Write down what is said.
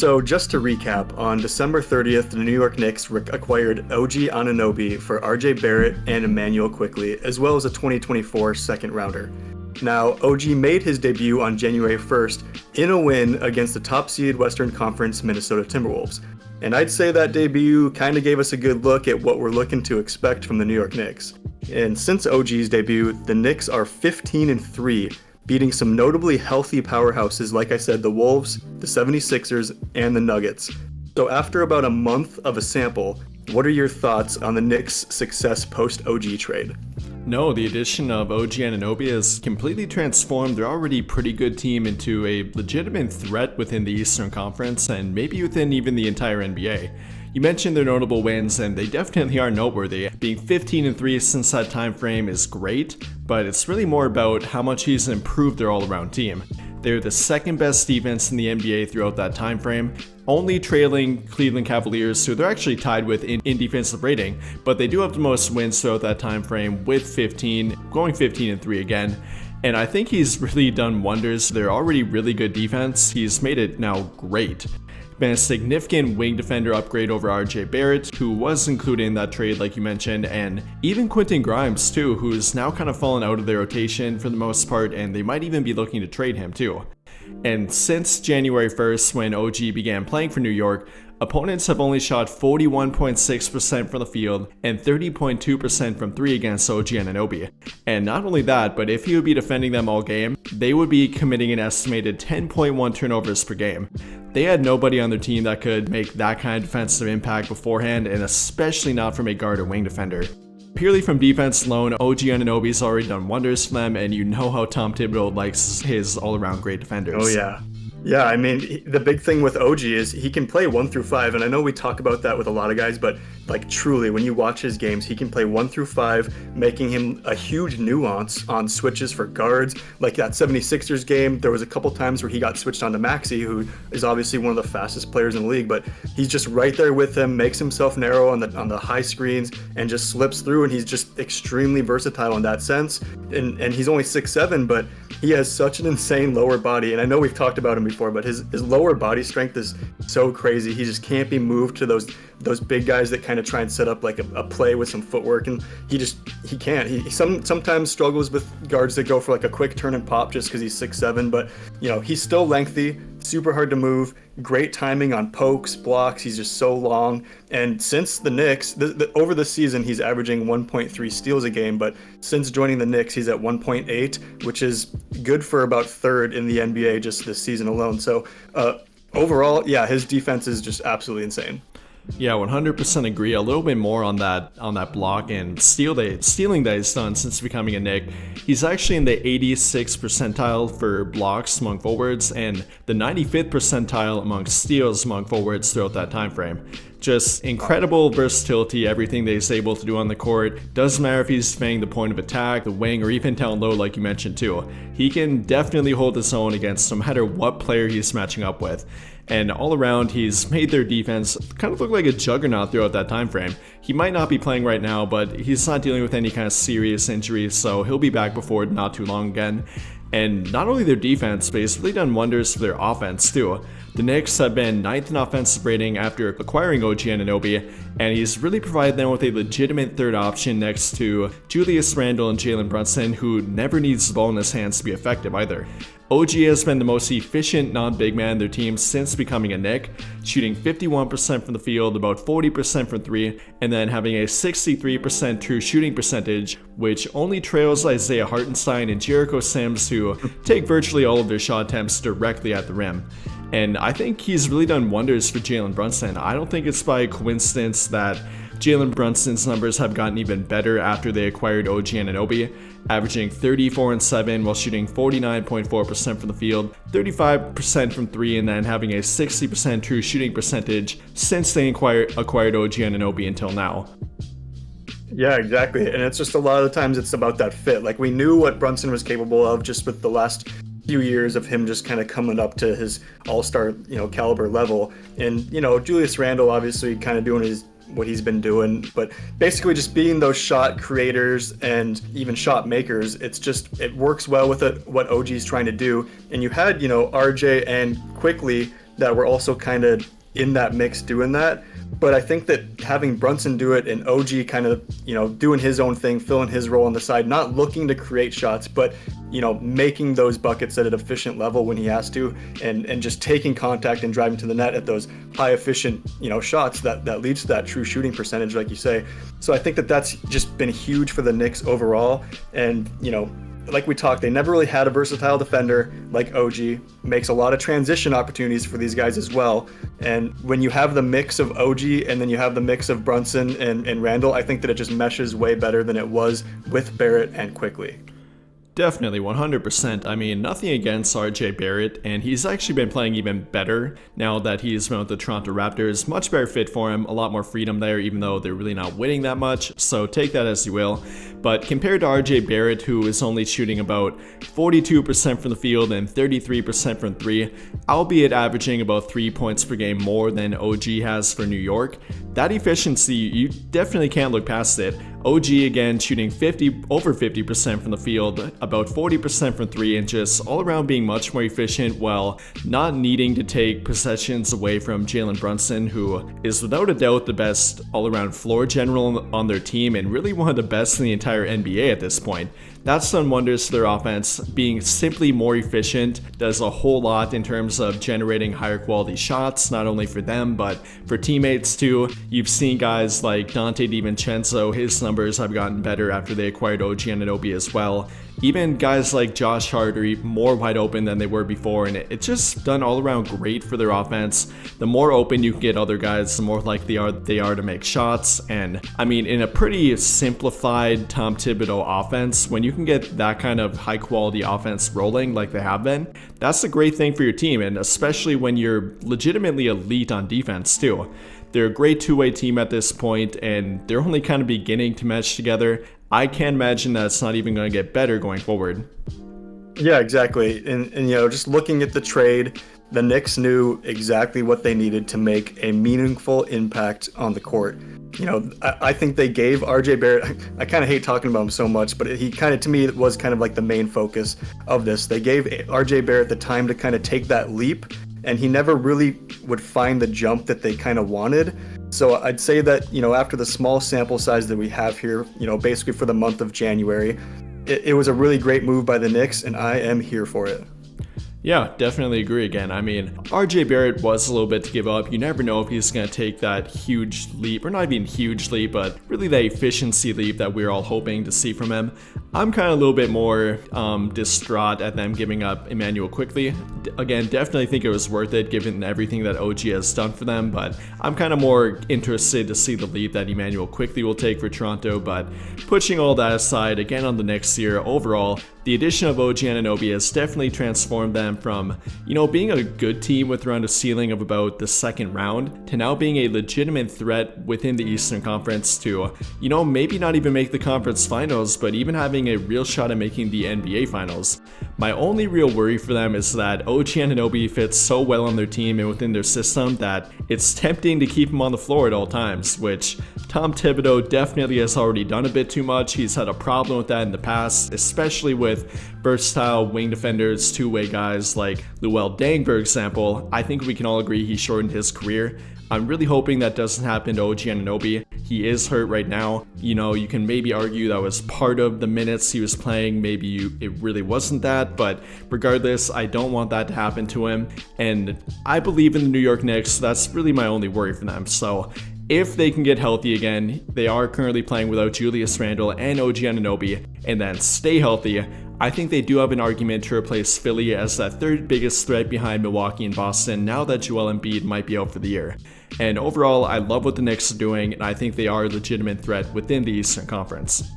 So just to recap, on December 30th, the New York Knicks acquired OG Anunoby for RJ Barrett and Emmanuel Quickley, as well as a 2024 second rounder. Now, OG made his debut on January 1st in a win against the top-seeded Western Conference Minnesota Timberwolves. And I'd say that debut kind of gave us a good look at what we're looking to expect from the New York Knicks. And since OG's debut, the Knicks are 15-3, beating some notably healthy powerhouses like I said, the Wolves, the 76ers, and the Nuggets. So after about a month of a sample, what are your thoughts on the Knicks' success post-OG trade? No, the addition of OG Anunoby has completely transformed their already pretty good team into a legitimate threat within the Eastern Conference and maybe within even the entire NBA. You mentioned their notable wins, and they definitely are noteworthy. Being 15-3 since that time frame is great, but it's really more about how much he's improved their all-around team. They're the second best defense in the NBA throughout that time frame, only trailing Cleveland Cavaliers, who they're actually tied with in defensive rating, but they do have the most wins throughout that time frame with 15, going 15-3 again. And I think he's really done wonders. They're already really good defense. He's made it now great. Been a significant wing defender upgrade over RJ Barrett, who was included in that trade like you mentioned, and even Quentin Grimes too, who's now kind of fallen out of their rotation for the most part, and they might even be looking to trade him too. And since January 1st, when OG began playing for New York, opponents have only shot 41.6% from the field and 30.2% from 3 against OG Anunoby. And not only that, but if he would be defending them all game, they would be committing an estimated 10.1 turnovers per game. They had nobody on their team that could make that kind of defensive impact beforehand, and especially not from a guard or wing defender. Purely from defense alone, OG Anunoby's already done wonders for them, and you know how Tom Thibodeau likes his all-around great defenders. Oh yeah. Yeah, I mean, the big thing with OG is he can play 1 through 5, and I know we talk about that with a lot of guys, but like truly, when you watch his games, he can play 1 through 5, making him a huge nuance on switches for guards. Like that 76ers game, there was a couple times where he got switched onto Maxey, who is obviously one of the fastest players in the league, but he's just right there with him, makes himself narrow on the high screens, and just slips through, and he's just extremely versatile in that sense. And he's only 6'7", but he has such an insane lower body, and I know we've talked about him before, but his lower body strength is so crazy. He just can't be moved to those big guys that kind of try and set up like a play with some footwork, and he can't. He sometimes struggles with guards that go for like a quick turn and pop just because he's 6'7", but you know, he's still lengthy, super hard to move, great timing on pokes, blocks. He's just so long. And since the Knicks, over the season, he's averaging 1.3 steals a game, but since joining the Knicks, he's at 1.8, which is good for about third in the NBA just this season alone. So overall, yeah, his defense is just absolutely insane. Yeah, 100% agree. A little bit more on that block and stealing that he's done since becoming a Knick. He's actually in the 86th percentile for blocks among forwards and the 95th percentile among steals among forwards throughout that time frame. Just incredible versatility, everything that he's able to do on the court. Doesn't matter if he's defending the point of attack, the wing, or even down low like you mentioned too. He can definitely hold his own against no matter what player he's matching up with. And all around, he's made their defense kind of look like a juggernaut throughout that time frame. He might not be playing right now, but he's not dealing with any kind of serious injuries, so he'll be back before not too long again. And not only their defense, but he's really done wonders for their offense too. The Knicks have been 9th in offensive rating after acquiring OG Anunoby, and he's really provided them with a legitimate third option next to Julius Randle and Jalen Brunson, who never needs the ball in his hands to be effective either. OG has been the most efficient non-big man in their team since becoming a Knick, shooting 51% from the field, about 40% from 3, and then having a 63% true shooting percentage, which only trails Isaiah Hartenstein and Jericho Sims, who take virtually all of their shot attempts directly at the rim. And I think he's really done wonders for Jalen Brunson. I don't think it's by coincidence that Jalen Brunson's numbers have gotten even better after they acquired OG Anunoby, averaging 34-7 while shooting 49.4% from the field, 35% from 3, and then having a 60% true shooting percentage since they acquired OG Anunoby until now. Yeah, exactly. And it's just a lot of the times it's about that fit. Like we knew what Brunson was capable of just with the last few years of him just kind of coming up to his all-star, caliber level. And, Julius Randle obviously kind of doing what he's been doing, but basically just being those shot creators and even shot makers, it works well with what OG's trying to do. And you had, RJ and Quickly, that were also kind of in that mix doing that. But I think that having Brunson do it and OG kind of, doing his own thing, filling his role on the side, not looking to create shots, but, making those buckets at an efficient level when he has to, and just taking contact and driving to the net at those high efficient, shots that leads to that true shooting percentage, like you say. So I think that that's just been huge for the Knicks overall. And, like we talked, they never really had a versatile defender like OG. Makes a lot of transition opportunities for these guys as well. And when you have the mix of OG and then you have the mix of Brunson and Randall, I think that it just meshes way better than it was with Barrett and Quickly. Definitely, 100%. I mean, nothing against RJ Barrett, and he's actually been playing even better now that he's been with the Toronto Raptors. Much better fit for him, a lot more freedom there, even though they're really not winning that much, so take that as you will. But compared to RJ Barrett, who is only shooting about 42% from the field and 33% from three, albeit averaging about 3 points per game more than OG has for New York, that efficiency, you definitely can't look past it. OG again shooting over 50% from the field, about 40% from three, and just all around being much more efficient while not needing to take possessions away from Jalen Brunson, who is without a doubt the best all-around floor general on their team and really one of the best in the entire NBA at this point. That's done wonders for their offense. Being simply more efficient does a whole lot in terms of generating higher quality shots, not only for them, but for teammates too. You've seen guys like Dante DiVincenzo, his numbers have gotten better after they acquired OG Anunoby as well. Even guys like Josh Hart are more wide open than they were before, and it's just done all around great for their offense. The more open you can get other guys, the more likely they are to make shots. And I mean, in a pretty simplified Tom Thibodeau offense, when you can get that kind of high quality offense rolling like they have been, that's a great thing for your team, and especially when you're legitimately elite on defense too. They're a great two-way team at this point, and they're only kind of beginning to mesh together. I can't imagine that it's not even going to get better going forward. Yeah, exactly. And just looking at the trade, the Knicks knew exactly what they needed to make a meaningful impact on the court. I think they gave RJ Barrett, I kind of hate talking about him so much, but he kind of, to me, was kind of like the main focus of this. They gave RJ Barrett the time to kind of take that leap, and he never really would find the jump that they kind of wanted. So I'd say that, after the small sample size that we have here, basically for the month of January, it was a really great move by the Knicks, and I am here for it. Yeah, definitely agree again. I mean, RJ Barrett was a little bit to give up. You never know if he's going to take that huge leap, or not even huge leap, but really that efficiency leap that we were all hoping to see from him. I'm kind of a little bit more distraught at them giving up Immanuel Quickly. Again, definitely think it was worth it given everything that OG has done for them, but I'm kind of more interested to see the leap that Immanuel Quickly will take for Toronto. But pushing all that aside, again on the next year, overall, the addition of OG Anunoby has definitely transformed them from, being a good team with around a ceiling of about the second round to now being a legitimate threat within the Eastern Conference to, maybe not even make the conference finals, but even having a real shot at making the NBA finals. My only real worry for them is that OG Anunoby fits so well on their team and within their system that it's tempting to keep him on the floor at all times, which Tom Thibodeau definitely has already done a bit too much. He's had a problem with that in the past, especially with versatile wing defenders, two-way guys like Luol Deng, for example. I think we can all agree he shortened his career. I'm really hoping that doesn't happen to OG Anunoby. He is hurt right now. You can maybe argue that was part of the minutes he was playing. Maybe it really wasn't that, but regardless, I don't want that to happen to him. And I believe in the New York Knicks. That's really my only worry for them. So if they can get healthy again, they are currently playing without Julius Randle and OG Anunoby, and then stay healthy, I think they do have an argument to replace Philly as that third biggest threat behind Milwaukee and Boston now that Joel Embiid might be out for the year. And overall, I love what the Knicks are doing, and I think they are a legitimate threat within the Eastern Conference.